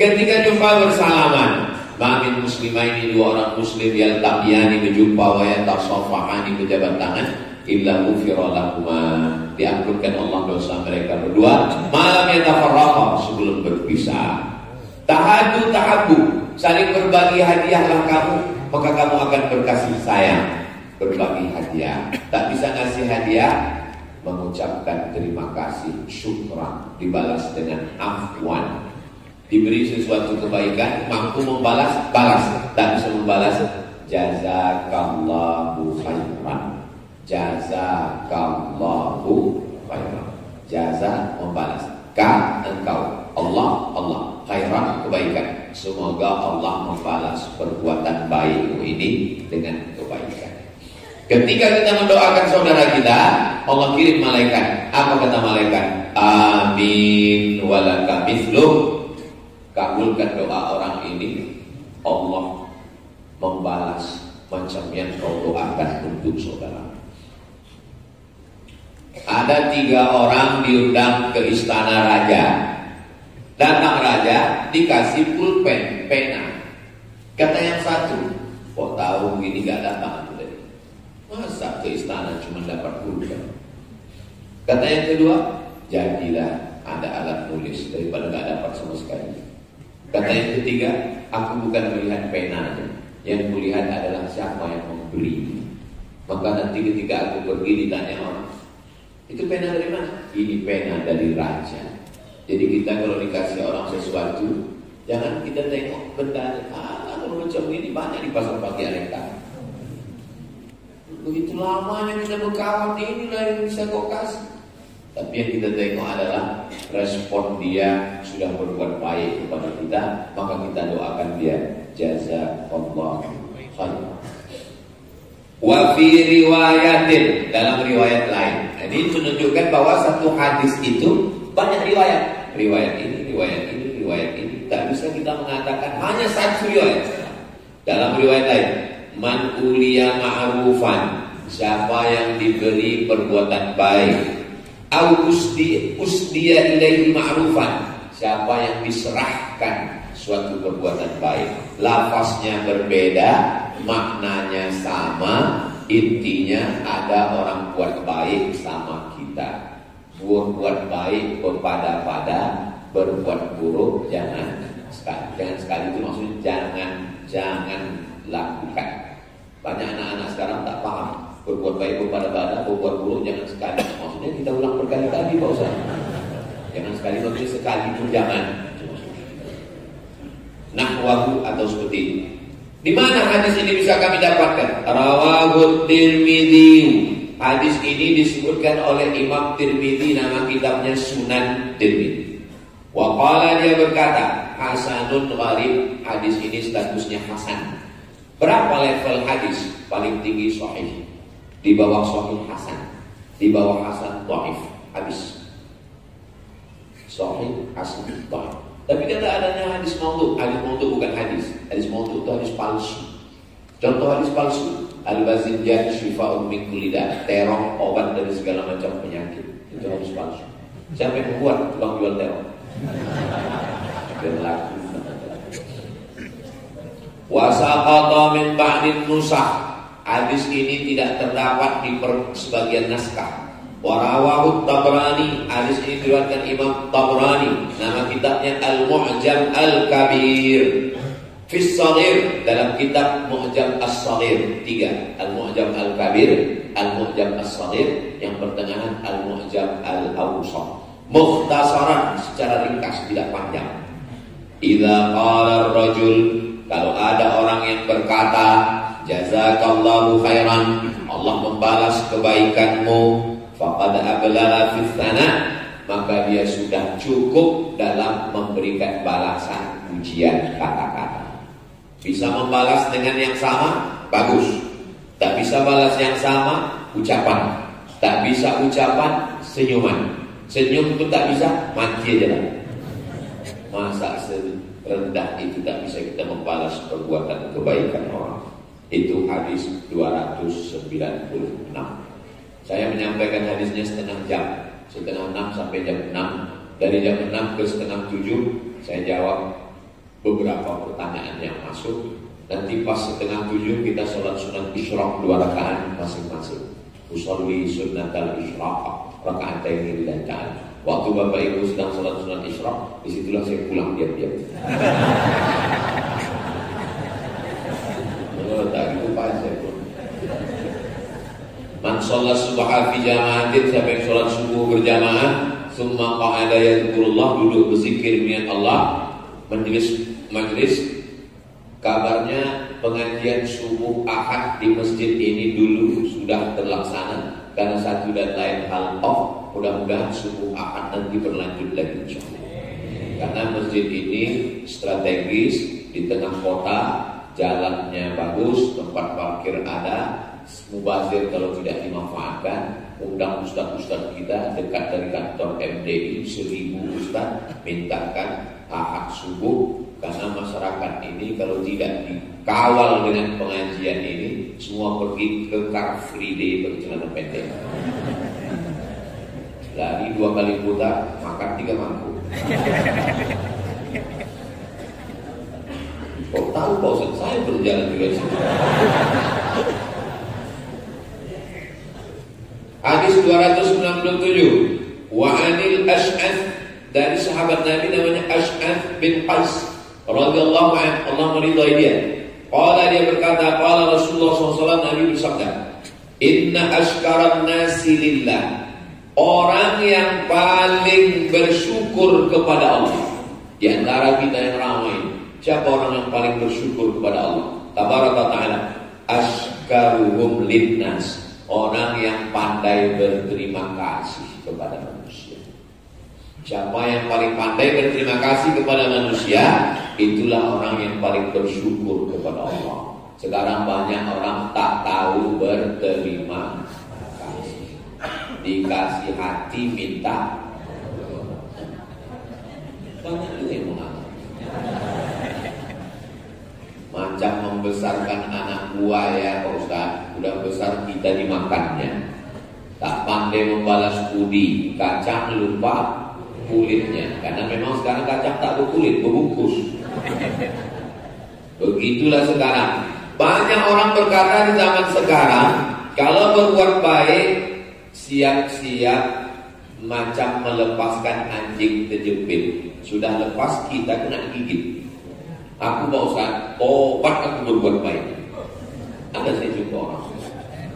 Ketika jumpa bersalaman, Mamin muslimaini, dua orang muslim yang tabiani berjumpa wa yatasafahani berjabat tangan, illa ghufira lahuma, diampunkan Allah dosa mereka berdua, malam yatafarraqa, sebelum berpisah. Tahadu tahabu, saling berbagi hadiahlah kamu, maka kamu akan berkasih sayang. Berbagi hadiah, tak bisa ngasih hadiah, mengucapkan terima kasih, syukran, dibalas dengan afwan. Diberi sesuatu kebaikan, mampu membalas, balas. Tak bisa membalas, jazakallahu khairan. Jazakallahu khairan. Jaza, membalas. Ka, engkau. Allah, Allah. Khairan, kebaikan. Semoga Allah membalas perbuatan baikmu ini dengan kebaikan. Ketika kita mendoakan saudara kita, Allah kirim malaikat. Apa kata malaikat? Amin walaka mithluh. Kabulkan doa orang ini, Allah membalas macam yang kau doakan untuk saudara. Ada 3 orang diundang ke istana raja. Datang raja, dikasih pulpen, pena. Kata yang satu, kok tahu gini gak datang aku tadi? Masa ke istana cuma dapat pulpen? Kata yang kedua, jadilah ada alat nulis daripada gak dapat sama sekali. Kata yang ketiga, aku bukan melihat penanya, yang kulihat adalah siapa yang memberi. Maka nanti ketika aku pergi ditanya orang, itu pena dari mana? Ini pena dari raja. Jadi kita kalau dikasih orang sesuatu, jangan kita tengok benda, kalau macam ini banyak di pasar pagi Aleka. Begitu lamanya kita berkawan, inilah yang bisa kau kasih. Tapi yang kita tengok adalah respon dia sudah berbuat baik kepada kita, maka kita doakan dia jazakallahu khairan. Wa fi riwayatin, dalam riwayat lain. Ini menunjukkan bahwa satu hadis itu banyak riwayat. Riwayat ini, riwayat ini, riwayat ini. Tak bisa kita mengatakan hanya satu riwayat. Dalam riwayat lain, man uliya ma'rufan, siapa yang diberi perbuatan baik. Au usdiya ilaihi ma'rufan, siapa yang diserahkan suatu perbuatan baik. Lafaznya berbeda, maknanya sama, intinya ada orang buat baik sama kita. Berbuat baik kepada berbuat buruk jangan sekali. Jangan sekali itu maksudnya jangan lakukan. Banyak anak-anak sekarang tak paham. Berbuat baik kepada berbuat buruk jangan sekali. Maksudnya kita ulang berkali-kali Pak Ustaz. Jangan sekali, maksudnya sekali pun jangan. Nahwahu atau seperti ini. Di mana hadis ini bisa kami dapatkan? Rawahu Tirmidzi. Hadis ini disebutkan oleh Imam Tirmidzi, nama kitabnya Sunan Tirmidzi. Wa qala, dia berkata, hasanun gharib. Hadis ini statusnya hasan. Berapa level hadis? Paling tinggi sahih. Di bawah sahih hasan, di bawah hasan dhaif, habis. Sahih hasan dhaif. Tapi kata adanya hadis maudhu. Hadis maudhu bukan hadis. Hadis maudhu itu hadis palsu. Contoh hadis palsu, al-bazinjan syifa'un min kulli da', terong obat dari segala macam penyakit. Itu hadis palsu. Siapa yang membuat tukang jual terong? Berlaku. Wa saqata min ba'din nusakh. Hadis ini tidak terdapat di sebagian naskah. Warawahu Tabrani. Hadis ini diriwayatkan Imam Tabrani. Nama kitabnya Al-Mu'jam Al-Kabir. Fis Shaghir, dalam kitab Mu'jam As-Shaghir 3. Al-Mu'jam Al-Kabir, Al-Mu'jam As-Shaghir, yang pertengahan Al-Mu'jam Al-Awsat. Mukhtasaran, secara ringkas, tidak panjang. Idza qala ar-rajul, kalau ada orang yang berkata, jazakallahu khairan, Allah membalas kebaikanmu, faqad ablagha fi tsana, maka dia sudah cukup dalam memberikan balasan pujian kata-kata. Bisa membalas dengan yang sama, bagus. Tak bisa balas yang sama, ucapan. Tak bisa ucapan, senyuman. Senyum itu tak bisa, mati aja lah. Masa serendah itu tak bisa kita membalas perbuatan kebaikan orang. Itu hadis 296. Saya menyampaikan hadisnya setengah jam, setengah 6 sampai jam 6. Dari jam 6 ke setengah 7 saya jawab beberapa pertanyaan yang masuk. Nanti pas setengah 7 kita sholat sunat isyraq 2 rakaat masing-masing. Usolli sunnatal isyraq raka'ataini lillahi ta'ala. Waktu Bapak Ibu sedang sholat sunat isyraq, disitulah saya pulang diam-diam. Tak gitu Pak, saya pulang. Man sholat subha fi jama'atin, siapa yang sholat subuh berjamaah, summa qa'ada yadhkurullah, duduk berzikir niat Allah, majlis. Kabarnya pengajian subuh Ahad di masjid ini dulu sudah terlaksana karena satu dan lain hal off. Mudah-mudahan subuh Ahad nanti berlanjut lagi insyaallah. Karena masjid ini strategis di tengah kota, jalannya bagus, tempat parkir ada, mubazir kalau tidak dimanfaatkan. Undang ustaz-ustaz kita dekat dari kantor MDI 1000 ustaz, mintakan Ahad subuh. Karena masyarakat ini kalau tidak dikawal dengan pengajian ini, semua pergi ke Car Free Day bercelana pendek. Lari 2 kali putar, makan 3 mangkuk. Kok tahu Pak Ustaz, saya berjalan juga di sini. Hadis 297. Wa anil Ash'ath, dari sahabat Nabi namanya Ash'ath bin Qais radhiyallahu anhu, Allah meridhai dia. Qala, dia berkata, qala Rasulullah SAW, Nabi bersabda, inna ashkaran nasi lillah, orang yang paling bersyukur kepada Allah di antara kita yang ramai, siapa orang yang paling bersyukur kepada Allah tabaraka ta'ala? Ashkaruhum linnas, orang yang pandai berterima kasih kepada manusia. Siapa yang paling pandai berterima kasih kepada manusia, itulah orang yang paling bersyukur kepada Allah. Sekarang banyak orang tak tahu berterima kasih. Dikasih hati minta, banyak juga yang mengalami. Macam membesarkan anak buah ya Pak Ustaz, udah besar kita dimakannya. Tak pandai membalas budi, kacang lupa kulitnya, karena memang sekarang kacang tak berkulit, berbungkus. Begitulah sekarang. Banyak orang berkata di zaman sekarang, kalau berbuat baik, siap-siap macam melepaskan anjing terjepit. Sudah lepas, kita kena gigit. Aku Pak Ustaz, tobat aku berbuat baik. Ada saya jumpa orang.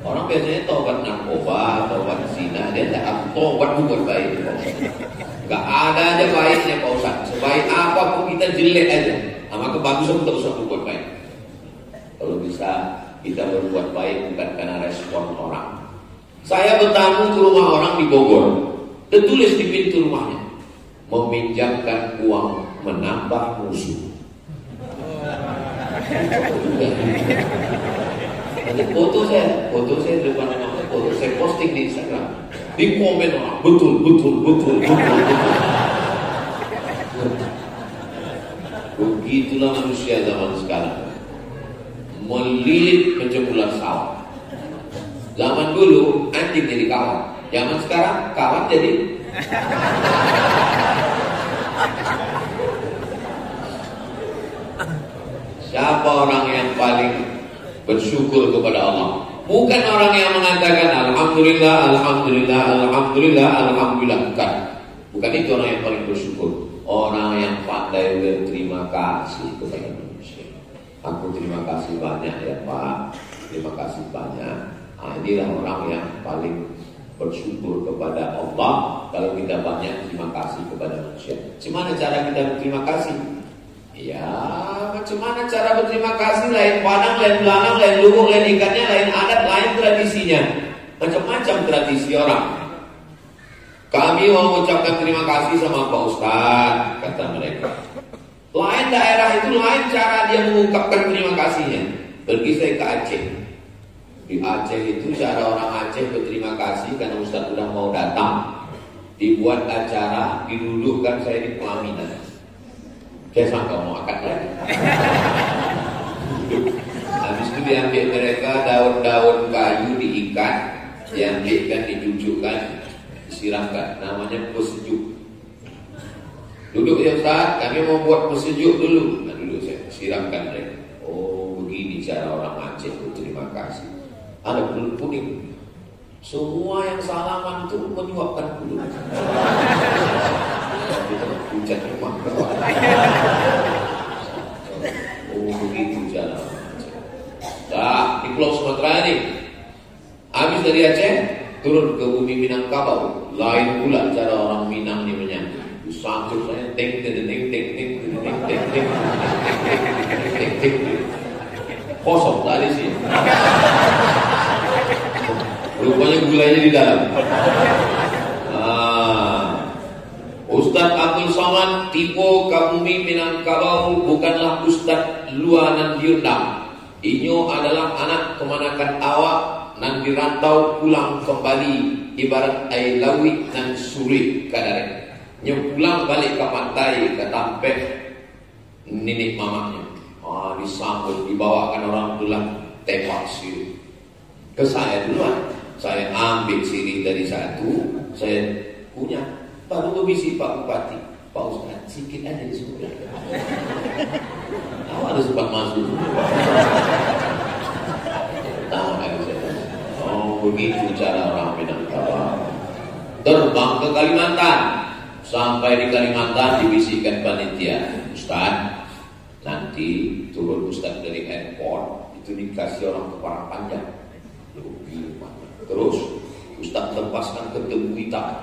Orang biasanya tobat narkoba, tobat zina, dia tak, aku tobat berbuat baik. Gak ada aja baiknya Pak Ustaz. Sebaik apapun kita jelek aja, maka bagusan kita usah berbuat baik. Kalau bisa kita berbuat baik bukan karena respon orang. Saya bertamu ke rumah orang di Bogor, tertulis di pintu rumahnya, meminjamkan uang menambah musuh. Ada foto saya di depan rumahnya, foto saya posting di Instagram. Di komen orang, betul. Begitulah manusia zaman sekarang, melilit macam ular sawah. Zaman dulu anjing jadi kawan, zaman sekarang kawan jadi siapa orang yang paling bersyukur kepada Allah? Bukan orang yang mengatakan alhamdulillah, alhamdulillah, alhamdulillah, alhamdulillah. Bukan itu orang yang paling bersyukur. Orang yang pandai berterima kasih kepada manusia. Aku terima kasih banyak ya Pak, terima kasih banyak. Inilah orang yang paling bersyukur kepada Allah. Kalau kita banyak terima kasih kepada manusia. Gimana cara kita berterima kasih? Ya, macam mana cara berterima kasih? Lain padang, lain belakang, lain lubuk, lain ikatnya, lain adat, lain tradisinya. Macam-macam tradisi orang. Kami mau mengucapkan terima kasih sama Pak Ustaz, kata mereka. Lain daerah itu lain cara dia mengungkapkan terima kasihnya. Pergi saya ke Aceh. Di Aceh itu cara orang Aceh berterima kasih karena Ustaz sudah mau datang. Dibuat acara, didudukkan saya di pelaminan. Saya sangka mau akad lagi. Habis itu diambil mereka daun-daun kayu diikat, diambilkan, dicucukkan, disiramkan. Namanya pesejuk. Duduk ya Ustaz, kami mau buat pesejuk dulu. siramkan mereka. Oh, begini cara orang Aceh berterima kasih. Ada pulut kuning. Semua yang salaman itu menyuapkan pulut. Hujan rumah. Oh, begitu cara. Nah, di Pulau Sumatera ini, habis dari Aceh turun ke bumi Minangkabau. Lain pula cara orang Minang ini menyambut. Sambil saya ting ting ting ting ting ting ting ting ting ting. Kosong tadi sih. Rupanya gulanya di dalam. Ustaz Abdul Somad tipe Kabumi Minangkabau bukanlah Ustaz luanan diundang. Inyo adalah anak kemanakan awak nan dirantau pulang kembali ibarat air lawi nan suri kadare. Nyo pulang balik ke pantai ke Tampek nenek mamanya. Disambut dibawakan orang tulang tembak sirih. Ke saya duluan. Saya ambil sirih dari satu, saya punya. Baru berbisi Pak Bupati, Pak Ustaz, sikit aja di sebelah. Ada sempat masuk. Oh, begitu cara orang Minangkabau. Terbang ke Kalimantan. Sampai di Kalimantan dibisikkan panitia, Ustaz, nanti turun Ustaz dari airport itu dikasih orang kepala panjang. Terus Ustaz lepaskan ke tebu hitam.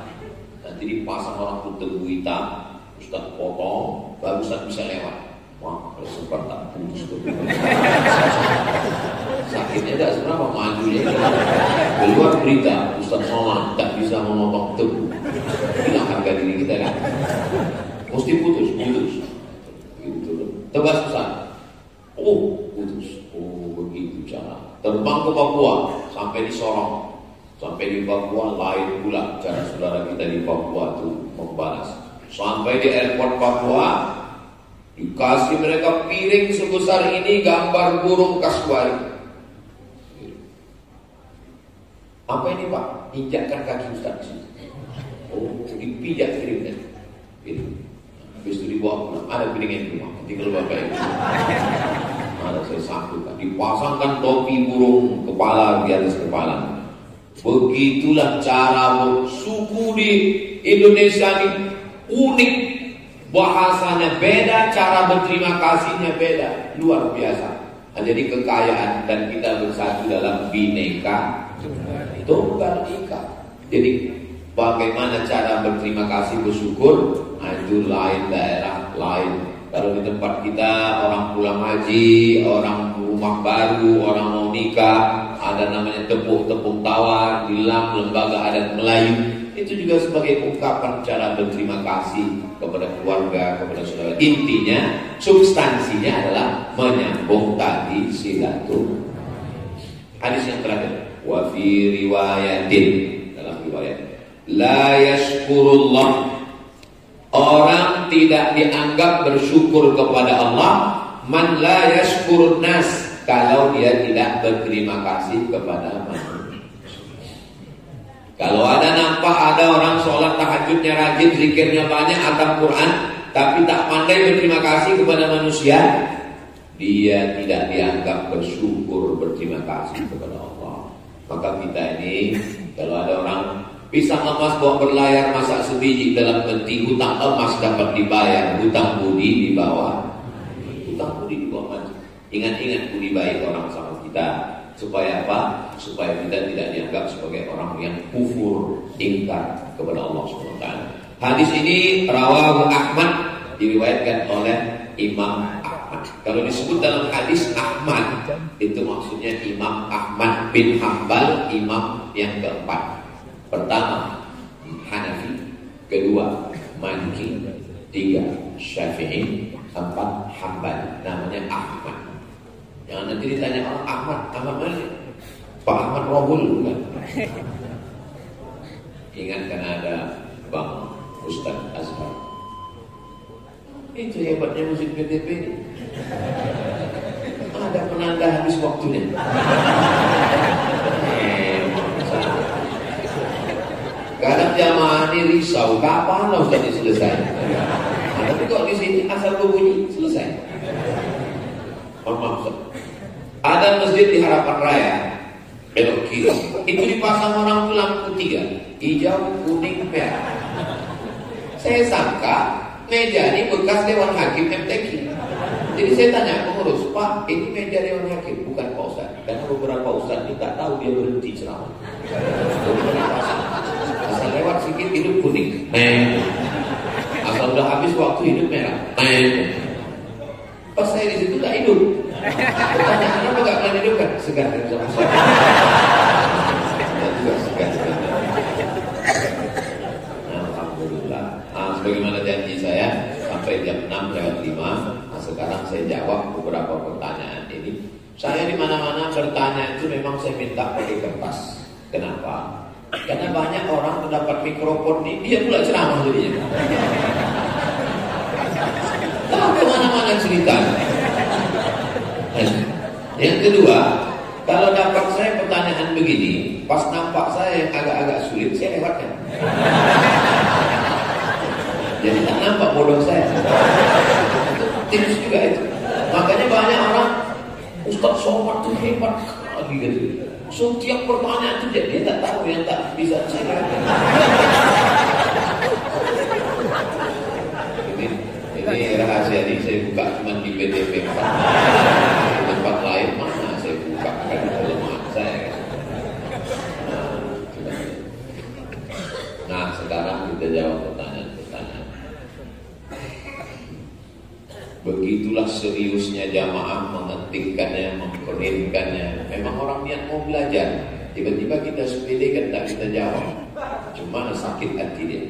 Nanti dipasang orang ke tebu hitam, Ustaz potong, baru Ustaz bisa lewat. Wah, kalau sempat tak putus tuh. Sakitnya tidak seberapa, majunya keluar berita Ustaz Somad tak bisa memotong tebu. Hilang harga diri kita kan. Mesti putus. Gitu. Tebas Ustaz. Oh, putus. Oh, begitu cara. Terbang ke Papua sampai di Sorong. Sampai di Papua lain pula cara saudara kita di Papua itu membalas. Sampai di airport Papua dikasih mereka piring sebesar ini gambar burung kasuari. Apa ini Pak? Injakkan kaki Ustaz di situ. Oh, dipijak piringnya. Itu. Habis itu dibawa pulang. Ada piringnya di rumah. Tinggal bapak itu. Ada saya sambutkan. Dipasangkan topi burung kepala di atas kepala. Begitulah cara suku di Indonesia ini unik. Bahasanya beda, cara berterima kasihnya beda. Luar biasa. Jadi kekayaan dan kita bersatu dalam Bhinneka Tunggal Ika. Jadi bagaimana cara berterima kasih, bersyukur, itu lain daerah lain. Kalau di tempat kita orang pulang haji, orang rumah baru, orang mau nikah, ada namanya tepuk-tepuk tawar, bilang lembaga adat Melayu. Itu juga sebagai ungkapan cara berterima kasih kepada keluarga, kepada saudara. Intinya, substansinya adalah menyambung tadi silaturahmi. Hadis yang terakhir, wa fi riwayatin, dalam riwayat, la yashkurullah, orang tidak dianggap bersyukur kepada Allah, man la yashkurun nas, kalau dia tidak berterima kasih kepada manusia. Kalau ada nampak ada orang sholat tahajudnya rajin, zikirnya banyak, atam Quran, tapi tak pandai berterima kasih kepada manusia, dia tidak dianggap bersyukur, berterima kasih kepada Allah. Maka kita ini, kalau ada orang pisang emas bawa berlayar, masak sebiji dalam peti, hutang emas dapat dibayar, hutang budi di bawah. Hutang budi di bawah. Ingat-ingat budi baik orang sama kita. Supaya apa? Supaya kita tidak dianggap sebagai orang yang kufur, ingkar kepada Allah SWT. Hadis ini rawahu Ahmad, diriwayatkan oleh Imam Ahmad. Kalau disebut dalam hadis Ahmad, itu maksudnya Imam Ahmad bin Hanbal, imam yang keempat. Pertama Hanafi, kedua Maliki, tiga Syafi'i, empat Hanbali. Namanya Ahmad. Jangan nanti ditanya orang Ahmad mana? Pak Ahmad Rohul bukan? Ingat kan ada Bang Ustaz Azhar. Itu hebatnya musik PTP ini. Ada penanda habis waktunya. Kadang jamaah ini risau, kapan lah Ustaz ini selesai? Tapi kok di sini asal berbunyi selesai. Maaf, ada masjid di Harapan Raya, belok kiri. Itu dipasang orang tuh lampu 3, hijau, kuning, merah. Saya sangka meja ini bekas Dewan Hakim MTQ. Jadi saya tanya pengurus, Pak, ini meja Dewan Hakim, bukan Pak Ustaz. Karena beberapa Ustaz ini tak tahu dia berhenti ceramah. Asal lewat sedikit hidup kuning, asal udah habis waktu hidup merah. Pas saya di situ tak hidup. Tanya, kenapa gak pernah hidup kan? Segar kan sama saya. Juga segar. Alhamdulillah. Sebagaimana janji saya sampai jam 6:05. Sekarang saya jawab beberapa pertanyaan ini. Saya di mana-mana bertanya itu memang saya minta pakai kertas. Kenapa? Karena banyak orang mendapat mikrofon ini dia pula ceramah jadinya. Tahu kemana-mana cerita. Yang kedua, kalau dapat saya pertanyaan begini, pas nampak saya yang agak-agak sulit, saya lewatkan. Jadi tak nampak bodoh saya. Tips juga itu. Makanya banyak orang, Ustaz Somad tuh hebat sekali gitu. Setiap pertanyaan itu dia tak tahu yang tak bisa saya. Ini rahasia ini saya buka cuma di PTP. Di tempat lain mana saya buka kan kelemahan saya. Nah sekarang kita jawab pertanyaan-pertanyaan. Begitulah seriusnya jamaah mengetikkannya, mengkerimkannya. Memang orang niat mau belajar. Tiba-tiba kita sepelekan tak kita jawab. Cuma sakit hati dia.